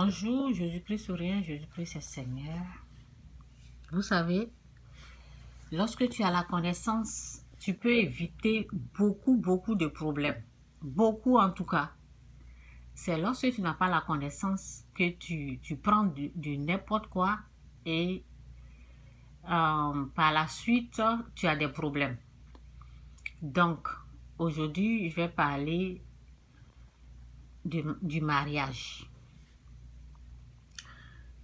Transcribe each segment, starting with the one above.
Bonjour, Jésus-Christ souriant, Jésus-Christ est Seigneur. Vous savez, lorsque tu as la connaissance, tu peux éviter beaucoup de problèmes. Beaucoup en tout cas. C'est lorsque tu n'as pas la connaissance que tu prends du n'importe quoi et par la suite, tu as des problèmes. Donc, aujourd'hui, je vais parler du mariage.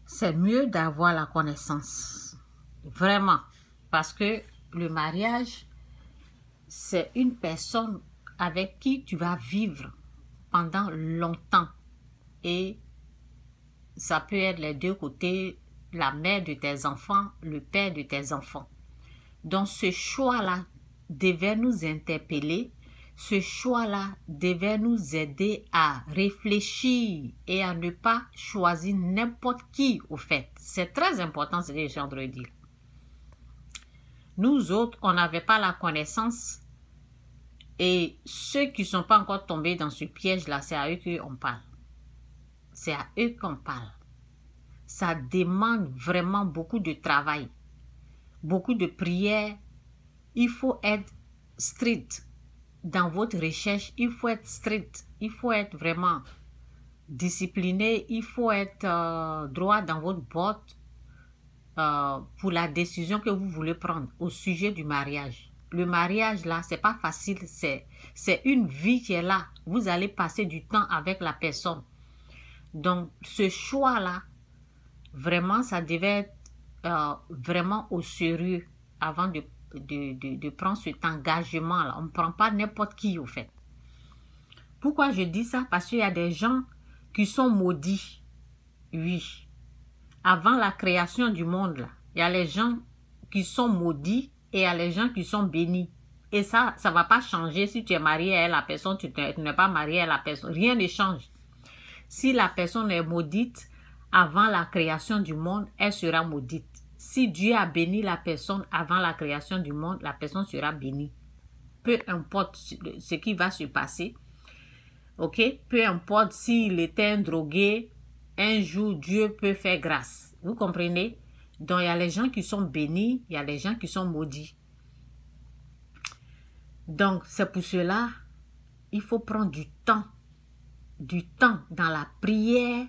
C'est mieux d'avoir la connaissance, vraiment, parce que le mariage, c'est une personne avec qui tu vas vivre pendant longtemps et ça peut être les deux côtés, la mère de tes enfants, le père de tes enfants. Donc ce choix-là devait nous interpeller, ce choix-là devait nous aider à réfléchir et à ne pas choisir n'importe qui au fait. C'est très important ce que je suis en train de dire. Nous autres, on n'avait pas la connaissance et ceux qui ne sont pas encore tombés dans ce piège-là, c'est à eux qu'on parle. C'est à eux qu'on parle. Ça demande vraiment beaucoup de travail, beaucoup de prières. Il faut être strict dans votre recherche, il faut être strict, il faut être vraiment discipliné, il faut être droit dans votre botte pour la décision que vous voulez prendre au sujet du mariage. Le mariage là, c'est pas facile, c'est une vie qui est là. Vous allez passer du temps avec la personne. Donc, ce choix-là, vraiment, ça devait être vraiment au sérieux avant de prendre cet engagement-là. On ne prend pas n'importe qui, au fait. Pourquoi je dis ça? Parce qu'il y a des gens qui sont maudits. Oui. Avant la création du monde, là, il y a les gens qui sont maudits et il y a les gens qui sont bénis. Et ça ne va pas changer si tu es marié à la personne, tu n'es pas marié à la personne. Rien ne change. Si la personne est maudite, avant la création du monde, elle sera maudite. Si Dieu a béni la personne avant la création du monde, la personne sera bénie. Peu importe ce qui va se passer. Ok? Peu importe s'il était un drogué, un jour Dieu peut faire grâce. Vous comprenez? Donc il y a les gens qui sont bénis, il y a les gens qui sont maudits. Donc c'est pour cela, il faut prendre du temps dans la prière,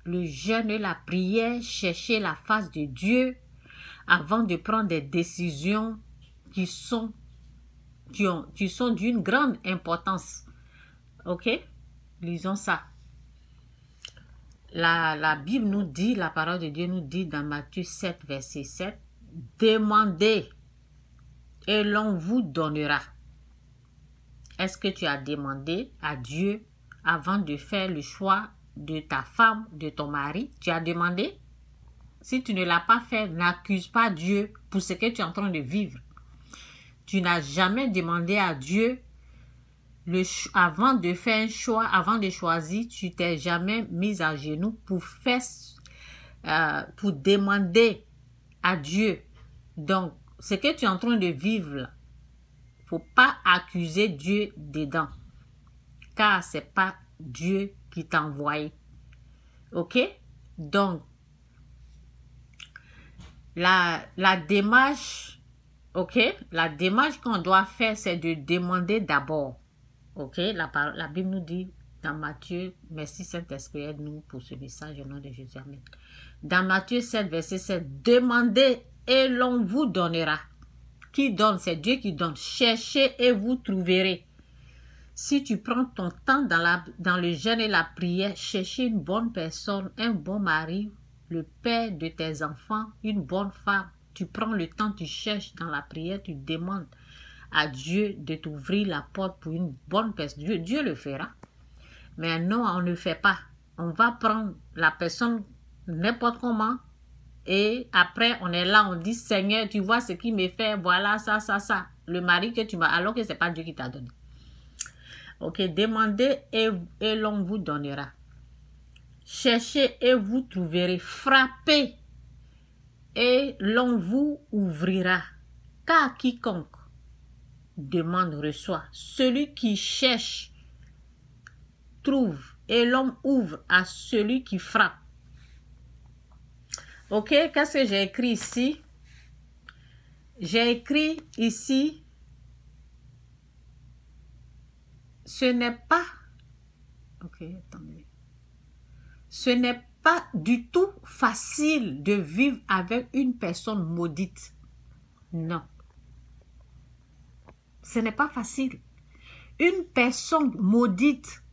le jeûne et la prière, chercher la face de Dieu avant de prendre des décisions qui sont d'une grande importance. Ok? Lisons ça. La Bible nous dit, la parole de Dieu nous dit dans Matthieu 7, verset 7, « Demandez et l'on vous donnera. » Est-ce que tu as demandé à Dieu avant de faire le choix de ta femme, de ton mari? Tu as demandé? Si tu ne l'as pas fait, n'accuse pas Dieu pour ce que tu es en train de vivre. Tu n'as jamais demandé à Dieu avant de faire un choix, avant de choisir, tu t'es jamais mis à genoux pour demander à Dieu. Donc, ce que tu es en train de vivre, il ne faut pas accuser Dieu dedans. Car ce n'est pas Dieu qui t'a envoyé. Ok? Donc, la démarche, ok? La démarche qu'on doit faire, c'est de demander d'abord. Ok? La Bible nous dit dans Matthieu, merci Saint-Esprit, aide-nous pour ce message au nom de Jésus. Amen. Dans Matthieu 7, verset 7, demandez et l'on vous donnera. Qui donne? C'est Dieu qui donne. Cherchez et vous trouverez. Si tu prends ton temps dans le jeûne et la prière, chercher une bonne personne, un bon mari, le père de tes enfants, une bonne femme, tu prends le temps, tu cherches dans la prière, tu demandes à Dieu de t'ouvrir la porte pour une bonne personne. Dieu le fera. Mais non, on ne le fait pas. On va prendre la personne n'importe comment et après on est là, on dit Seigneur, tu vois ce qu'il me fait, voilà ça. Le mari que tu m'as, alors que ce n'est pas Dieu qui t'a donné. Ok, demandez et l'on vous donnera. Cherchez et vous trouverez. Frappez et l'on vous ouvrira. Car quiconque demande reçoit. Celui qui cherche trouve et l'homme ouvre à celui qui frappe. Ok, qu'est-ce que j'ai écrit ici? J'ai écrit ici, ce n'est pas, ok, attendez, ce n'est pas du tout facile de vivre avec une personne maudite. Non. Ce n'est pas facile. Une personne maudite,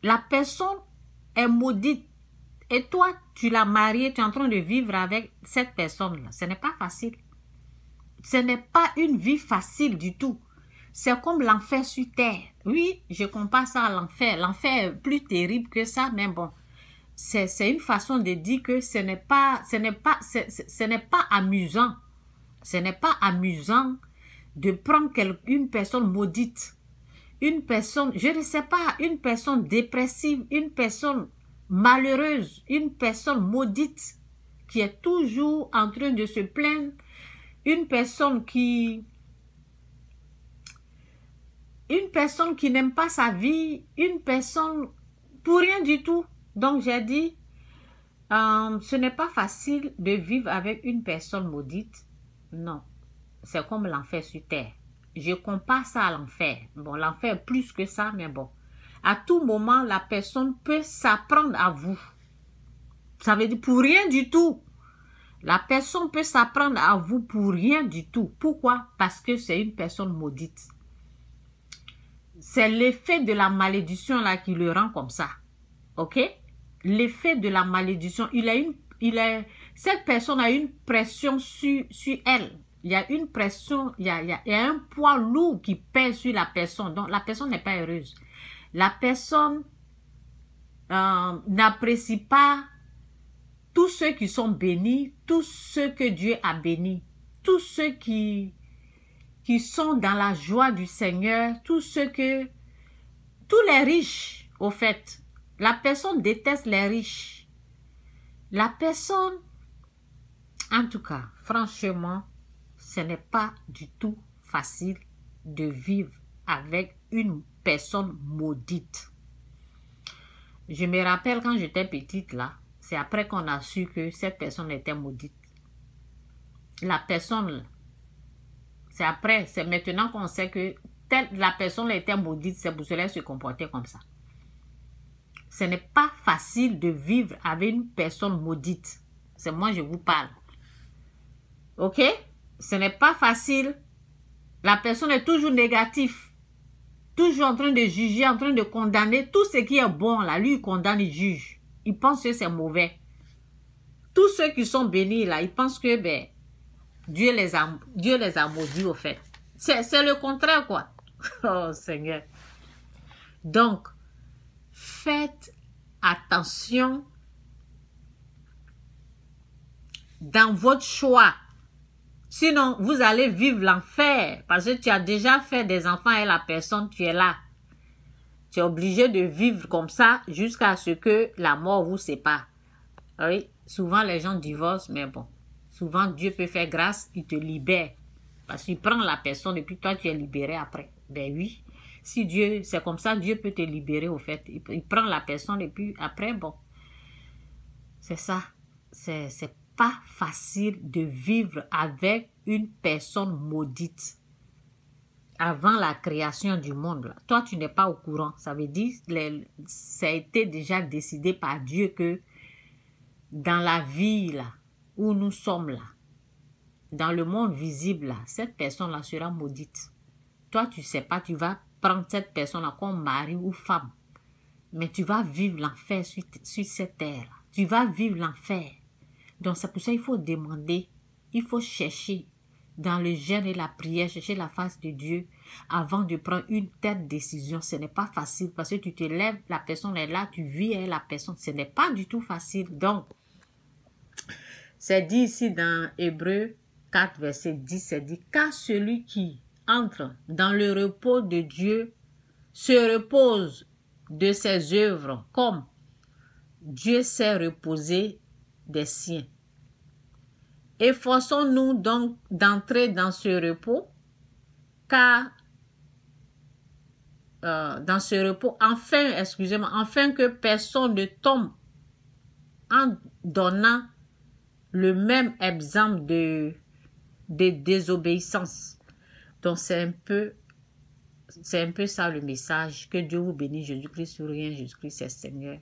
la personne est maudite. Et toi, tu l'as mariée, tu es en train de vivre avec cette personne-là. Ce n'est pas facile. Ce n'est pas une vie facile du tout. C'est comme l'enfer sur terre. Oui, je compare ça à l'enfer. L'enfer est plus terrible que ça, mais bon. C'est une façon de dire que ce n'est pas amusant. Ce n'est pas amusant de prendre une personne maudite. Une personne, je ne sais pas, une personne dépressive, une personne malheureuse, une personne maudite qui est toujours en train de se plaindre, une personne qui n'aime pas sa vie, une personne pour rien du tout. Donc j'ai dit, ce n'est pas facile de vivre avec une personne maudite. Non, c'est comme l'enfer sur terre. Je compare ça à l'enfer. Bon, l'enfer est plus que ça, mais bon. À tout moment, la personne peut s'apprendre à vous. Ça veut dire pour rien du tout. La personne peut s'apprendre à vous pour rien du tout. Pourquoi? Parce que c'est une personne maudite. C'est l'effet de la malédiction là qui le rend comme ça. Ok? L'effet de la malédiction, cette personne a une pression sur elle. Il y a une pression, il y a un poids lourd qui pèse sur la personne. Donc, la personne n'est pas heureuse. La personne n'apprécie pas tous ceux qui sont bénis, tous ceux que Dieu a bénis, tous ceux qui sont dans la joie du Seigneur, tous les riches, au fait. La personne déteste les riches. La personne, en tout cas, franchement, ce n'est pas du tout facile de vivre avec une personne maudite. Je me rappelle quand j'étais petite là, c'est après qu'on a su que cette personne était maudite. La personne, c'est maintenant qu'on sait que la personne était maudite, c'est pour cela qu'elle se comportait comme ça. Ce n'est pas facile de vivre avec une personne maudite. C'est moi, je vous parle. Ok? Ce n'est pas facile. La personne est toujours négative. Toujours en train de juger, en train de condamner. Tout ce qui est bon, là, lui, il condamne, il juge. Il pense que c'est mauvais. Tous ceux qui sont bénis, là, ils pensent que Dieu les a maudits, au fait. C'est le contraire, quoi. Oh, Seigneur. Donc, faites attention dans votre choix. Sinon, vous allez vivre l'enfer parce que tu as déjà fait des enfants et la personne, tu es là. Tu es obligé de vivre comme ça jusqu'à ce que la mort vous sépare. Oui, souvent les gens divorcent, mais bon, souvent Dieu peut faire grâce, il te libère. Parce qu'il prend la personne et puis toi, tu es libéré après. Ben oui, si Dieu, c'est comme ça, Dieu peut te libérer au fait. Il prend la personne et puis après, bon, c'est ça. C'est pas facile de vivre avec une personne maudite avant la création du monde. Là. Toi, tu n'es pas au courant. Ça veut dire ça a été déjà décidé par Dieu que dans la vie là, où nous sommes là, dans le monde visible là, cette personne-là sera maudite. Toi, tu ne sais pas, tu vas prendre cette personne-là comme mari ou femme. Mais tu vas vivre l'enfer sur cette terre. Tu vas vivre l'enfer. Donc, c'est pour ça qu'il faut demander, il faut chercher dans le jeûne et la prière, chercher la face de Dieu avant de prendre une telle décision. Ce n'est pas facile parce que tu te lèves, la personne est là, tu vis avec la personne. Ce n'est pas du tout facile. Donc, c'est dit ici dans Hébreux 4, verset 10, c'est dit, car celui qui entre dans le repos de Dieu se repose de ses œuvres comme Dieu s'est reposé des siens. Efforçons-nous donc d'entrer dans ce repos, car dans ce repos, afin que personne ne tombe en donnant le même exemple de désobéissance. Donc c'est un peu ça le message. Que Dieu vous bénisse. Jésus-Christ sourire, Jésus-Christ est Seigneur.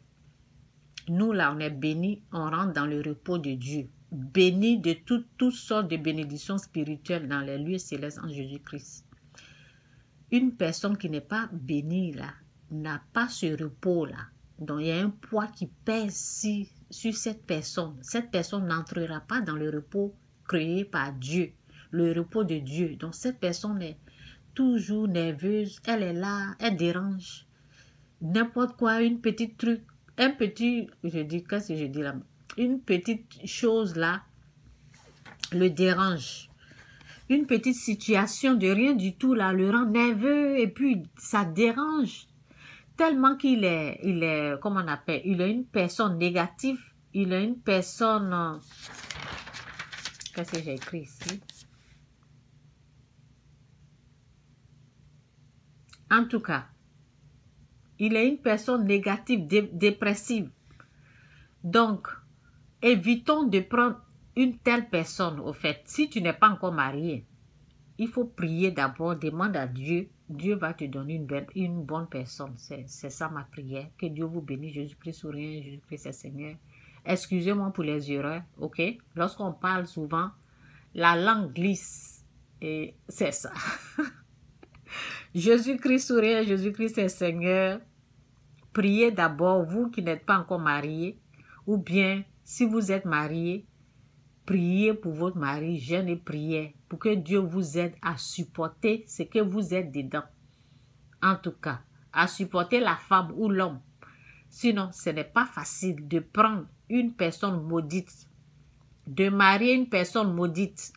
Nous là, on est bénis, on rentre dans le repos de Dieu. Bénis de toutes sortes de bénédictions spirituelles dans les lieux célestes en Jésus-Christ. Une personne qui n'est pas bénie là, n'a pas ce repos là. Donc il y a un poids qui pèse sur cette personne. Cette personne n'entrera pas dans le repos créé par Dieu, le repos de Dieu. Donc cette personne est toujours nerveuse, elle est là, elle dérange. N'importe quoi, une petite truc, qu'est-ce que je dis là? Une petite chose là le dérange. Une petite situation de rien du tout là le rend nerveux et puis ça dérange tellement qu'il est, comment on appelle, il est une personne négative, il est une personne, qu'est-ce que j'ai écrit ici? En tout cas, il est une personne négative, dépressive. Donc, évitons de prendre une telle personne, au fait. Si tu n'es pas encore marié, il faut prier d'abord, demande à Dieu. Dieu va te donner une bonne personne. C'est ça ma prière. Que Dieu vous bénisse. Jésus-Christ sourire, Jésus-Christ est Seigneur. Excusez-moi pour les erreurs, ok? Lorsqu'on parle souvent, la langue glisse. Et c'est ça. Jésus-Christ sourire, Jésus-Christ est Seigneur. Priez d'abord, vous qui n'êtes pas encore mariés, ou bien si vous êtes mariés, priez pour votre mari, jeûne et priez pour que Dieu vous aide à supporter ce que vous êtes dedans. En tout cas, à supporter la femme ou l'homme. Sinon, ce n'est pas facile de prendre une personne maudite, de marier une personne maudite